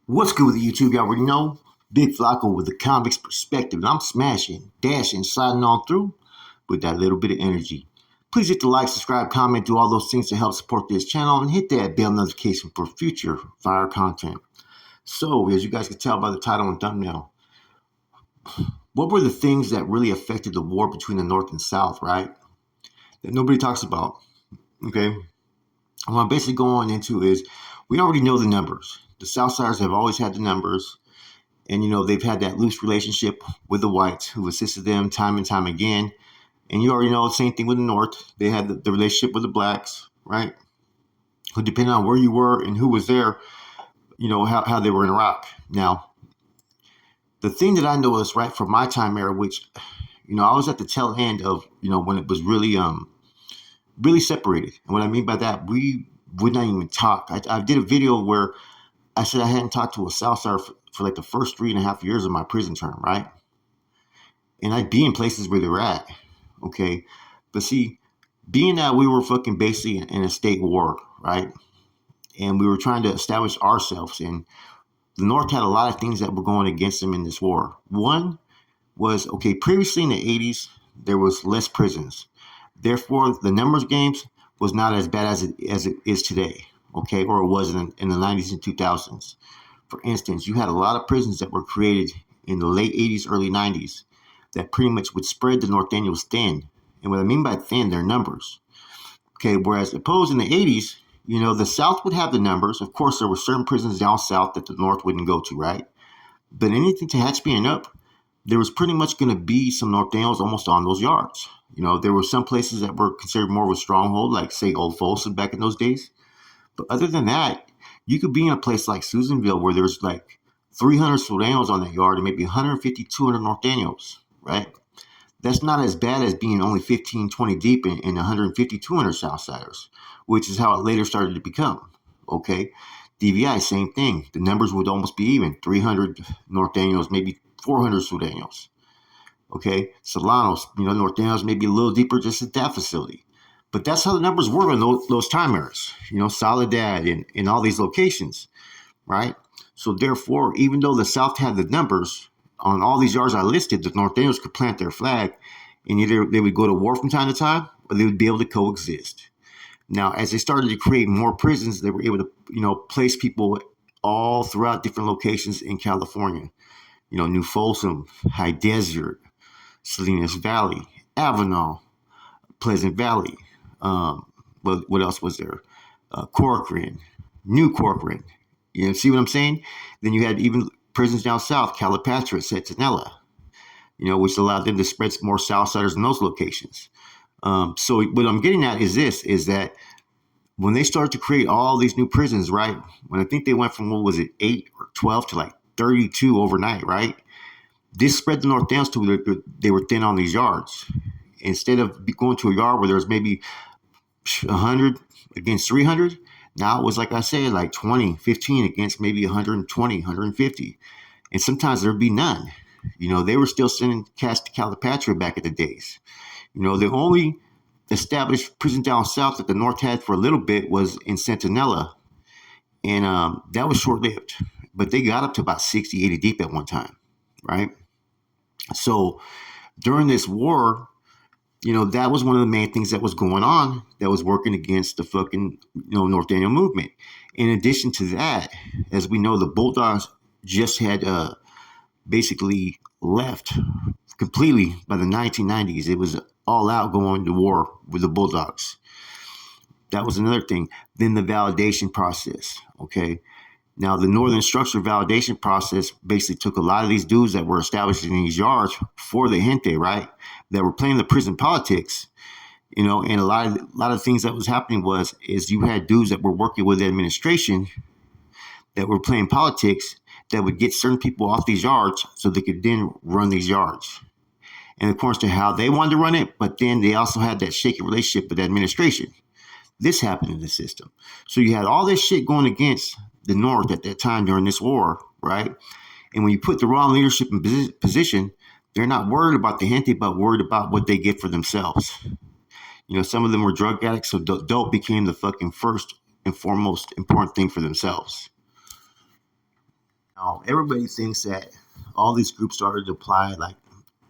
What's good with the YouTube? You already know. Big Flacco with the comics perspective. And I'm smashing, dashing, sliding on through with that little bit of energy. Please hit the like, subscribe, comment, do all those things to help support this channel, and hit that bell notification for future fire content. So, as you guys can tell by the title and thumbnail, what were the things that really affected the war between the North and South, right? That nobody talks about, okay? What I'm basically going into is we already know the numbers. The Southsiders have always had the numbers. And, they've had that loose relationship with the whites who assisted them time and time again. And you already know the same thing with the North. They had the relationship with the blacks, right? Who, depending on where you were and who was there, how they were in Iraq. Now, the thing that I noticed right from my time era, which, I was at the tail end of, when it was really separated. And what I mean by that, we would not even talk. I did a video where I said I hadn't talked to a Southsider for like the first 3.5 years of my prison term, right? And I'd be in places where they're at, okay? But see, being that we were fucking basically in a state war, right? And we were trying to establish ourselves, and the North had a lot of things that were going against them in this war. One was, okay, previously in the 80s, there was less prisons. Therefore, the numbers games was not as bad as it is today, okay? Or it was in the 90s and 2000s. For instance, you had a lot of prisons that were created in the late 80s, early 90s that pretty much would spread the Norteños thin. And what I mean by thin, they're numbers. Okay, whereas opposed in the 80s, the South would have the numbers. Of course, there were certain prisons down south that the North wouldn't go to, right? But anything to Hatch being up, there was pretty much going to be some Norteños almost on those yards. There were some places that were considered more of a stronghold, like, say, Old Folsom back in those days. But other than that, you could be in a place like Susanville where there's like 300 Surenos on that yard and maybe 150, 200 Norteños, right? That's not as bad as being only 15, 20 deep in 150, 200 Southsiders, which is how it later started to become, okay? DVI, same thing. The numbers would almost be even. 300 Norteños, maybe 400 Surenos, okay? Solanos, Norteños maybe a little deeper just at that facility. But that's how the numbers were in those time eras, Soledad and all these locations, right? So therefore, even though the South had the numbers, on all these yards I listed, the Norteños could plant their flag, and either they would go to war from time to time, or they would be able to coexist. Now, as they started to create more prisons, they were able to, place people all throughout different locations in California. New Folsom, High Desert, Salinas Valley, Avenal, Pleasant Valley. What else was there? Corcoran, New Corcoran. See what I'm saying? Then you had even prisons down south, Calipatria, Centinela, which allowed them to spread more Southsiders in those locations. So what I'm getting at is that when they started to create all these new prisons, right? When I think they went from, 8 or 12 to like 32 overnight, right? This spread the Norteños to where they were thin on these yards. Instead of going to a yard where there's maybe 100 against 300, now it was, like I said, like 20, 15 against maybe 120, 150. And sometimes there'd be none. They were still sending cats to Calipatria back in the days. The only established prison down south that the North had for a little bit was in Centinela. And that was short-lived. But they got up to about 60, 80 deep at one time, right? So during this war, that was one of the main things that was going on that was working against the fucking, Norteño movement. In addition to that, as we know, the Bulldogs just had basically left completely by the 1990s. It was all out going to war with the Bulldogs. That was another thing. Then the validation process, okay? Now, the Northern Structure validation process basically took a lot of these dudes that were established in these yards for the gente, right? That were playing the prison politics, and a lot of things that was happening is you had dudes that were working with the administration that were playing politics that would get certain people off these yards so they could then run these yards. And of course, to how they wanted to run it, but then they also had that shaky relationship with the administration. This happened in the system. So you had all this shit going against the North at that time during this war, right? And when you put the wrong leadership in position, they're not worried about the gente, but worried about what they get for themselves. Some of them were drug addicts, so dope became the fucking first and foremost important thing for themselves. Now, everybody thinks that all these groups started to apply like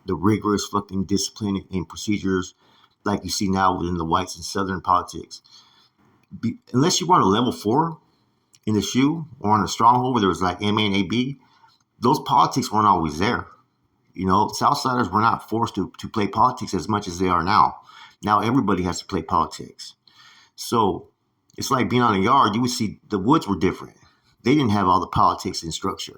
the rigorous fucking discipline and procedures like you see now within the whites and southern politics. Unless you were on a level 4 in the shoe or on a stronghold where there was like MA and AB, those politics weren't always there. You know, Southsiders were not forced to play politics as much as they are now. Now everybody has to play politics. So it's like being on a yard. You would see the woods were different. They didn't have all the politics and structure.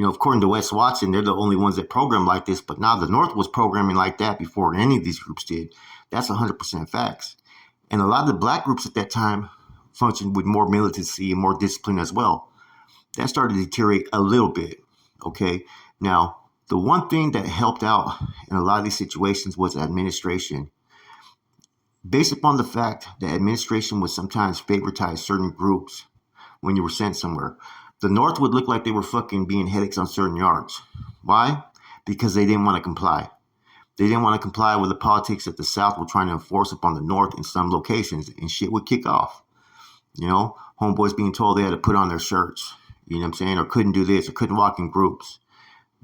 According to Wes Watson, they're the only ones that program like this. But now the North was programming like that before any of these groups did. That's 100% facts. And a lot of the black groups at that time functioned with more militancy and more discipline as well. That started to deteriorate a little bit. Okay. Now, the one thing that helped out in a lot of these situations was administration. Based upon the fact that administration would sometimes favoritize certain groups when you were sent somewhere, the North would look like they were fucking being headaches on certain yards. Why? Because they didn't want to comply. They didn't want to comply with the politics that the South were trying to enforce upon the North in some locations, and shit would kick off. You know, homeboys being told they had to put on their shirts, you know what I'm saying, or couldn't do this, or couldn't walk in groups.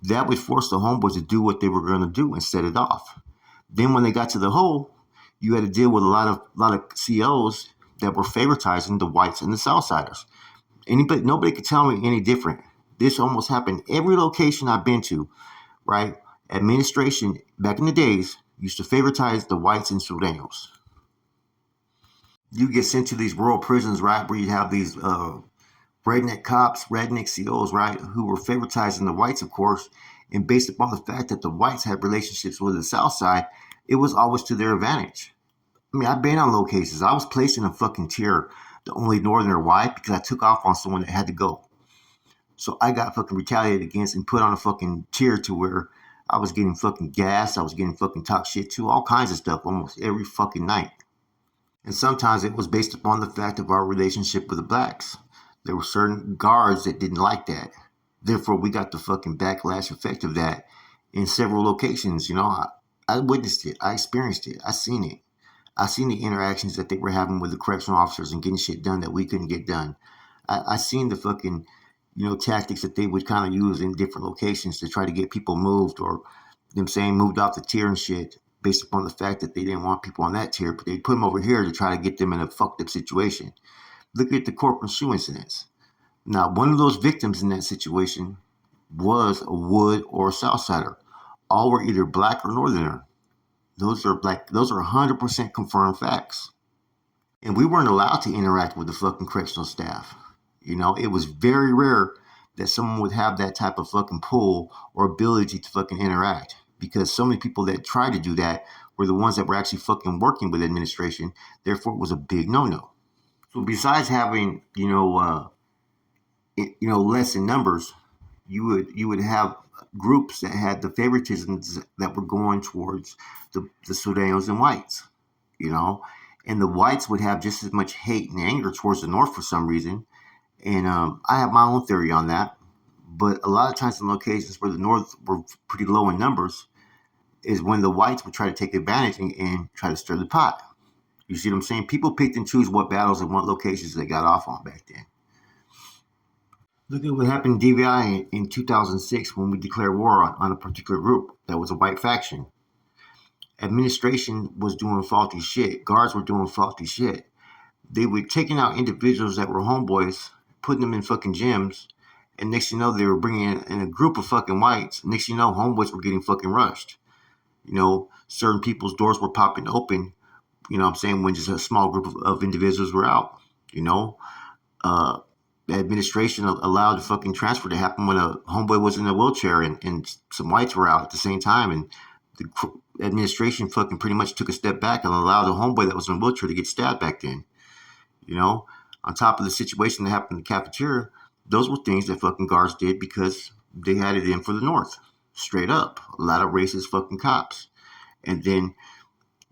That would force the homeboys to do what they were going to do and set it off. Then when they got to the hole, you had to deal with a lot of COs that were favoritizing the whites and the Southsiders. Nobody could tell me any different. This almost happened every location I've been to, right? Administration back in the days used to favoritize the whites and Surenos. You get sent to these rural prisons, right, where you have these redneck cops, redneck COs, right, who were favoritizing the whites, of course, and based upon the fact that the whites had relationships with the South Side, it was always to their advantage. I mean, I've been on locations. I was placed in a fucking tier, the only northerner. Why? Because I took off on someone that had to go. So I got fucking retaliated against and put on a fucking tier to where I was getting fucking gas. I was getting fucking talk shit to, all kinds of stuff almost every fucking night. And sometimes it was based upon the fact of our relationship with the blacks. There were certain guards that didn't like that. Therefore, we got the fucking backlash effect of that in several locations. You know, I witnessed it. I experienced it. I seen it. I seen the interactions that they were having with the correctional officers and getting shit done that we couldn't get done. I seen the fucking, tactics that they would kind of use in different locations to try to get people moved or them saying moved off the tier and shit based upon the fact that they didn't want people on that tier, but they put them over here to try to get them in a fucked up situation. Look at the corporate shoe incidents. Now, one of those victims in that situation was a Wood or a Southsider. All were either black or northerner. Those are 100% confirmed facts. And we weren't allowed to interact with the fucking correctional staff. It was very rare that someone would have that type of fucking pull or ability to fucking interact, because so many people that tried to do that were the ones that were actually fucking working with administration. Therefore, it was a big no-no. So besides having, less in numbers, you would have groups that had the favoritisms that were going towards the Surenos and whites, and the whites would have just as much hate and anger towards the North for some reason. And I have my own theory on that. But a lot of times in locations where the North were pretty low in numbers is when the whites would try to take advantage and try to stir the pot. You see what I'm saying? People picked and choose what battles and what locations they got off on back then. Look at what happened in DVI in 2006 when we declared war on a particular group that was a white faction. Administration was doing faulty shit. Guards were doing faulty shit. They were taking out individuals that were homeboys, putting them in fucking gyms, and next you know, they were bringing in a group of fucking whites. Next you know, homeboys were getting fucking rushed. Certain people's doors were popping open, what I'm saying, when just a small group of individuals were out. The administration allowed the fucking transfer to happen when a homeboy was in a wheelchair and some whites were out at the same time, and the administration fucking pretty much took a step back and allowed the homeboy that was in a wheelchair to get stabbed back then. On top of the situation that happened in the cafeteria, those were things that fucking guards did because they had it in for the North. Straight up. A lot of racist fucking cops. And then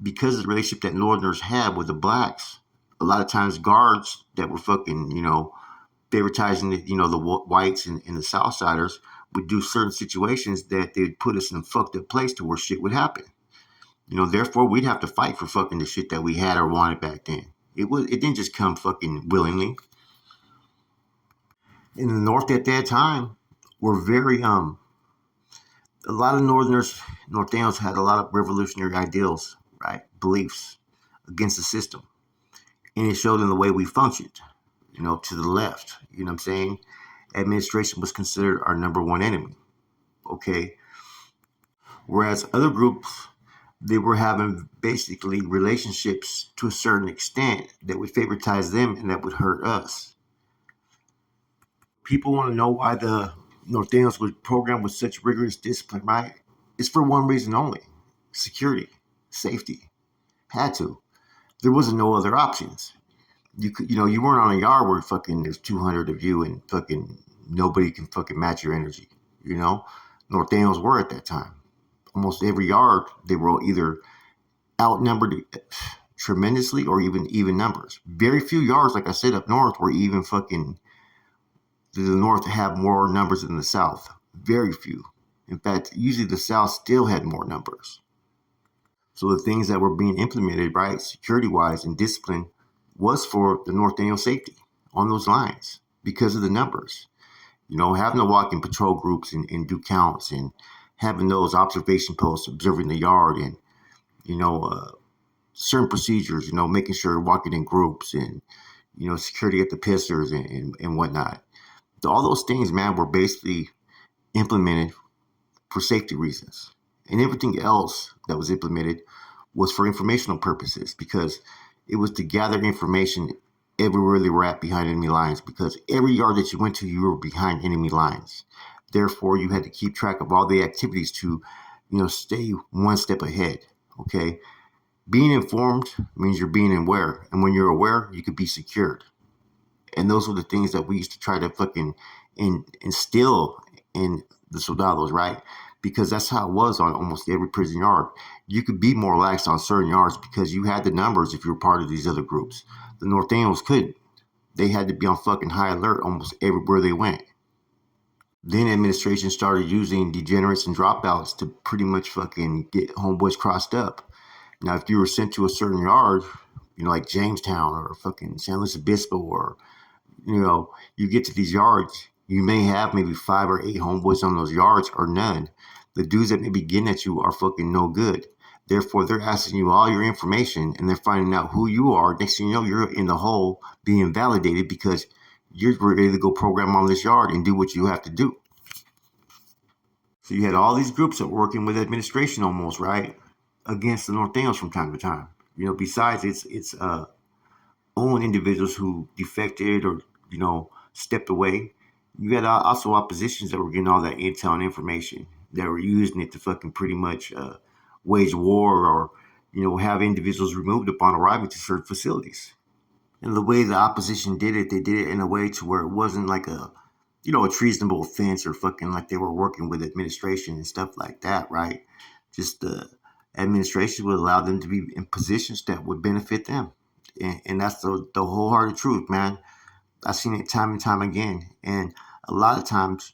because of the relationship that Northerners had with the blacks, a lot of times guards that were fucking, favoritizing the whites and the Southsiders would do certain situations that they'd put us in a fucked up place to where shit would happen. Therefore we'd have to fight for fucking the shit that we had or wanted back then. It didn't just come fucking willingly. in the North at that time were very a lot of Northerners, Nortenos had a lot of revolutionary ideals, right? Beliefs against the system. And it showed in the way we functioned, to the left. You know what I'm saying? Administration was considered our number one enemy. Okay. Whereas other groups, they were having basically relationships to a certain extent that would favoritize them and that would hurt us. People want to know why the Nortenos was programmed with such rigorous discipline, right? It's for one reason only: security, safety. Had to. There wasn't no other options. You weren't on a yard where fucking there's 200 of you and fucking nobody can fucking match your energy. You know, Nortenos were at that time. Almost every yard they were either outnumbered tremendously or even numbers. Very few yards, like I said, up north were even fucking the north have more numbers than the south. Very few. In fact, usually the south still had more numbers. So the things that were being implemented, right, security wise and discipline, was for the Norteno safety on those lines because of the numbers. Having to walk in patrol groups and do counts and having those observation posts, observing the yard and, you know, uh, certain procedures, making sure walking in groups and, security at the pissers and whatnot. All those things, man, were basically implemented for safety reasons. And everything else that was implemented was for informational purposes because it was to gather information everywhere they were at behind enemy lines because every yard that you went to, you were behind enemy lines. Therefore, you had to keep track of all the activities to, stay one step ahead. Okay. Being informed means you're being aware. And when you're aware, you could be secured. And those were the things that we used to try to fucking instill in the soldados, right? Because that's how it was on almost every prison yard. You could be more lax on certain yards because you had the numbers if you were part of these other groups. The Nortenos couldn't. They had to be on fucking high alert almost everywhere they went. Then administration started using degenerates and dropouts to pretty much fucking get homeboys crossed up. Now, if you were sent to a certain yard, like Jamestown or fucking San Luis Obispo or you get to these yards, you may have maybe 5 or 8 homeboys on those yards or none. The dudes that may be getting at you are fucking no good. Therefore, they're asking you all your information and they're finding out who you are. Next thing you know, you're in the hole being validated because you're ready to go program on this yard and do what you have to do. So you had all these groups that were working with administration almost, right? Against the Nortenos from time to time. Besides its own individuals who defected or stepped away. You had also oppositions that were getting all that intel and information that were using it to fucking pretty much wage war or have individuals removed upon arriving to certain facilities. And the way the opposition did it, they did it in a way to where it wasn't like a treasonable offense or fucking like they were working with administration and stuff like that, right? Just the administration would allow them to be in positions that would benefit them. And that's the wholehearted truth, man. I've seen it time and time again. And a lot of times,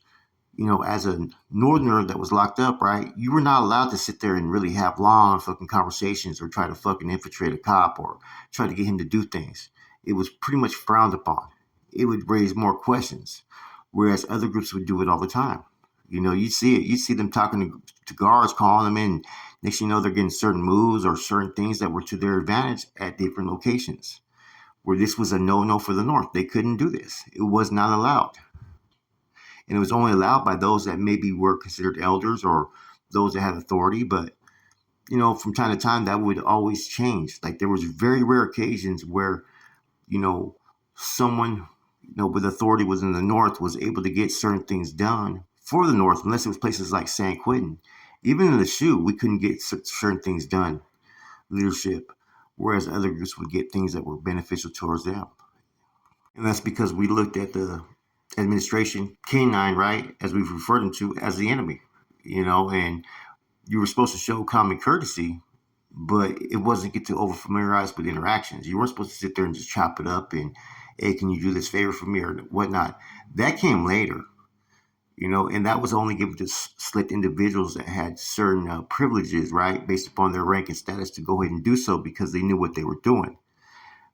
as a northerner that was locked up, right, you were not allowed to sit there and really have long fucking conversations or try to fucking infiltrate a cop or try to get him to do things. It was pretty much frowned upon. It would raise more questions, whereas other groups would do it all the time. You'd see it. You'd see them talking to guards, calling them in. Next thing you know, they're getting certain moves or certain things that were to their advantage at different locations. Where this was a no-no for the North. They couldn't do this. It was not allowed. And it was only allowed by those that maybe were considered elders or those that had authority. But, from time to time, that would always change. Like there was very rare occasions where, someone, with authority was in the North was able to get certain things done for the North, unless it was places like San Quentin. Even in the SHU, we couldn't get certain things done, leadership, whereas other groups would get things that were beneficial towards them. And that's because we looked at the administration, canine, right, as we've referred them to, as the enemy, and you were supposed to show common courtesy, but it wasn't get to over familiarize with interactions. You weren't supposed to sit there and just chop it up and, hey, can you do this favor for me or whatnot? That came later, and that was only given to select individuals that had certain privileges, right, based upon their rank and status to go ahead and do so because they knew what they were doing.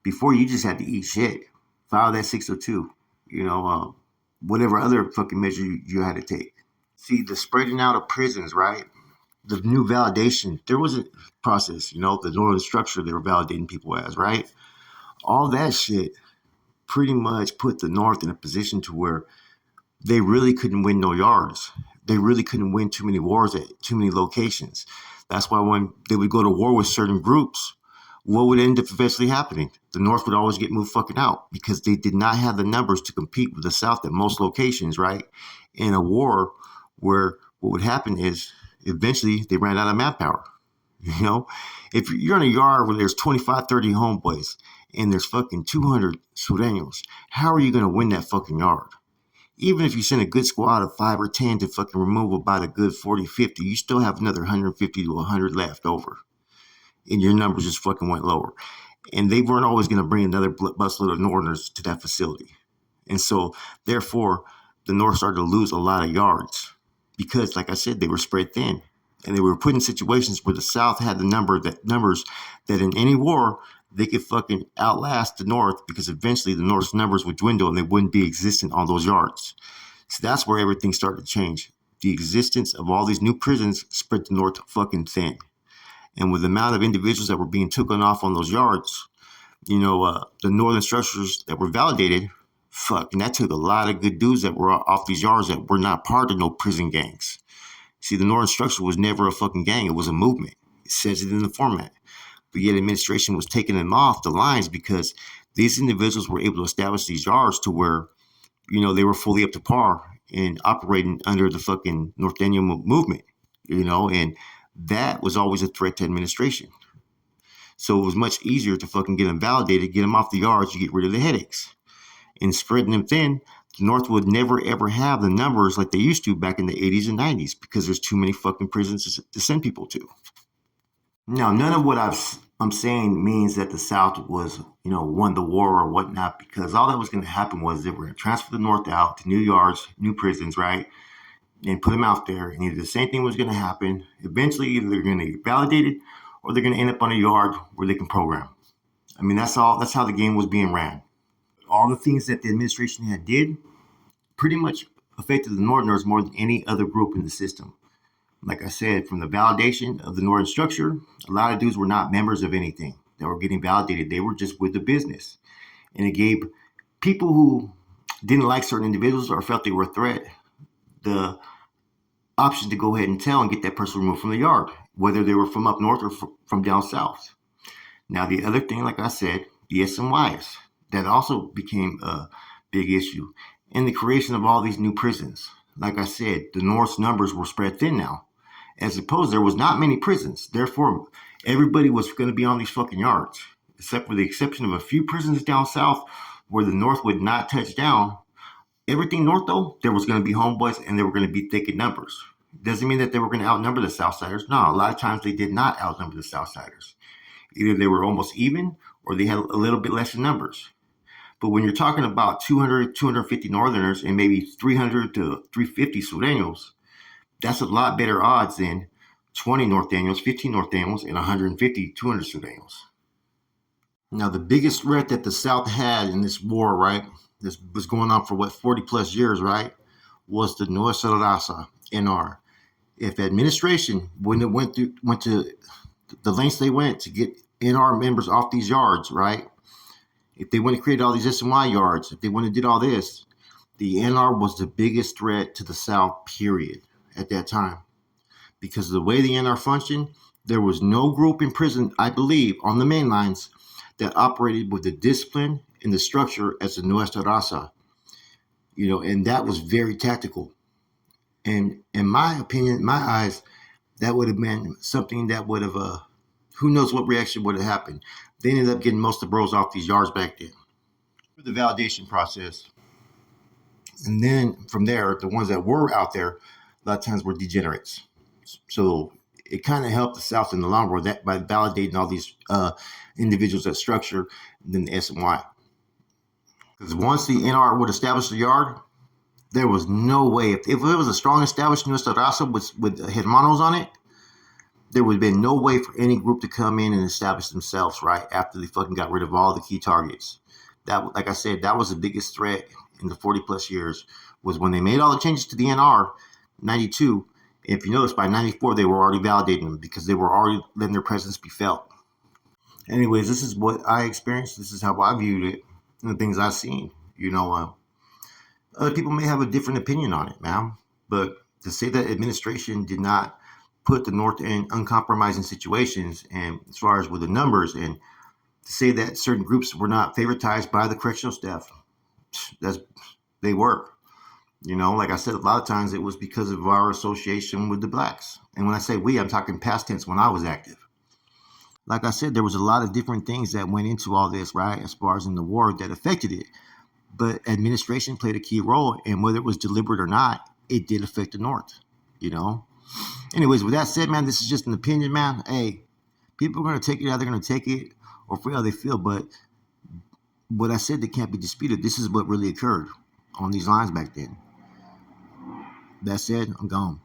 Before, you just had to eat shit, file that 602, whatever other fucking measure you had to take. See, the spreading out of prisons, right? The new validation, there was a process, the northern structure they were validating people as, right? All that shit pretty much put the North in a position to where they really couldn't win no yards. They really couldn't win too many wars at too many locations. That's why when they would go to war with certain groups, what would end up eventually happening? The North would always get moved fucking out because they did not have the numbers to compete with the South at most locations, right? In a war where what would happen is eventually they ran out of manpower. If you're in a yard where there's 25, 30 homeboys and there's fucking 200 Sureños, how are you going to win that fucking yard? Even if you send a good squad of 5 or 10 to fucking remove about a good 40, 50, you still have another 150 to 100 left over. And your numbers just fucking went lower. And they weren't always going to bring another busload of Northerners to that facility. And so, therefore, the North started to lose a lot of yards because, like I said, they were spread thin. And they were put in situations where the South had the numbers that in any war, they could fucking outlast the North because eventually the North's numbers would dwindle and they wouldn't be existent on those yards. So that's where everything started to change. The existence of all these new prisons spread the North fucking thin. And with the amount of individuals that were being taken off on those yards, the northern structures that were validated, and that took a lot of good dudes that were off these yards that were not part of no prison gangs. See, the northern structure was never a fucking gang. It was a movement. It says it in the format. But yet administration was taking them off the lines because these individuals were able to establish these yards to where, they were fully up to par and operating under the fucking Norteno movement, and that was always a threat to administration. So it was much easier to fucking get them validated, get them off the yards, you get rid of the headaches. And spreading them thin, the North would never ever have the numbers like they used to back in the 80s and 90s because there's too many fucking prisons to send people to. Now, none of what I'm saying means that the South was, won the war or whatnot, because all that was going to happen was they were going to transfer the North out to new yards, new prisons, right? And put them out there. And either the same thing was going to happen. Eventually, either they're going to get validated or they're going to end up on a yard where they can program. I mean, that's how the game was being ran. All the things that the administration had did pretty much affected the Northerners more than any other group in the system. Like I said, from the validation of the Northern structure, a lot of dudes were not members of anything that were getting validated. They were just with the business. And it gave people who didn't like certain individuals or felt they were a threat the option to go ahead and tell and get that person removed from the yard, whether they were from up north or from down south. Now, the other thing, like I said, the SMYs, that also became a big issue. And the creation of all these new prisons. Like I said, the North's numbers were spread thin now. As opposed, there was not many prisons. Therefore, everybody was going to be on these fucking yards, except for the exception of a few prisons down south where the North would not touch down. Everything north, though, there was going to be homeboys and they were going to be thick in numbers. Doesn't mean that they were going to outnumber the Southsiders. No, a lot of times they did not outnumber the Southsiders. Either they were almost even or they had a little bit less in numbers. But when you're talking about 200, 250 Northerners and maybe 300 to 350 Sureños, that's a lot better odds than 20 Norteños, 15 Norteños, and 150, 200 Sureños. Now, the biggest threat that the South had in this war, right, this was going on for 40 plus years, right, was the Nuestra Raza, NR. If administration wouldn't have went to the lengths they went to get NR members off these yards, right, if they wouldn't have created all these SMY yards, if they wouldn't have did all this, the NR was the biggest threat to the South, period, at that time. Because of the way the NR functioned, there was no group in prison, I believe, on the main lines that operated with the discipline and the structure as the Nuestra Raza. And that was very tactical. And in my opinion, in my eyes, that would have been something that would have, who knows what reaction would have happened. They ended up getting most of the bros off these yards back then. The validation process. And then from there, the ones that were out there, a lot of times were degenerates. So it kind of helped the South in the long run by validating all these individuals that structure, and then the SMY. Because once the NR would establish the yard, there was no way. If it was a strong established Nuestra Raza with hermanos on it, there would have been no way for any group to come in and establish themselves right after they fucking got rid of all the key targets. That, like I said, that was the biggest threat in the 40 plus years was when they made all the changes to the NR 92. If you notice, by 94, they were already validating them because they were already letting their presence be felt. Anyways, this is what I experienced. This is how I viewed it and the things I've seen. Other people may have a different opinion on it, man. But to say that administration did not put the North in uncompromising situations, and as far as with the numbers, and to say that certain groups were not favoritized by the correctional staff, that's they were. Like I said, a lot of times it was because of our association with the blacks. And when I say we, I'm talking past tense when I was active. Like I said, there was a lot of different things that went into all this, right, as far as in the war that affected it. But administration played a key role, and whether it was deliberate or not, it did affect the North. Anyways, with that said, man, this is just an opinion, man. Hey, people are going to take it how they're going to take it or for how they feel. But what I said that can't be disputed, this is what really occurred on these lines back then. That said, I'm gone.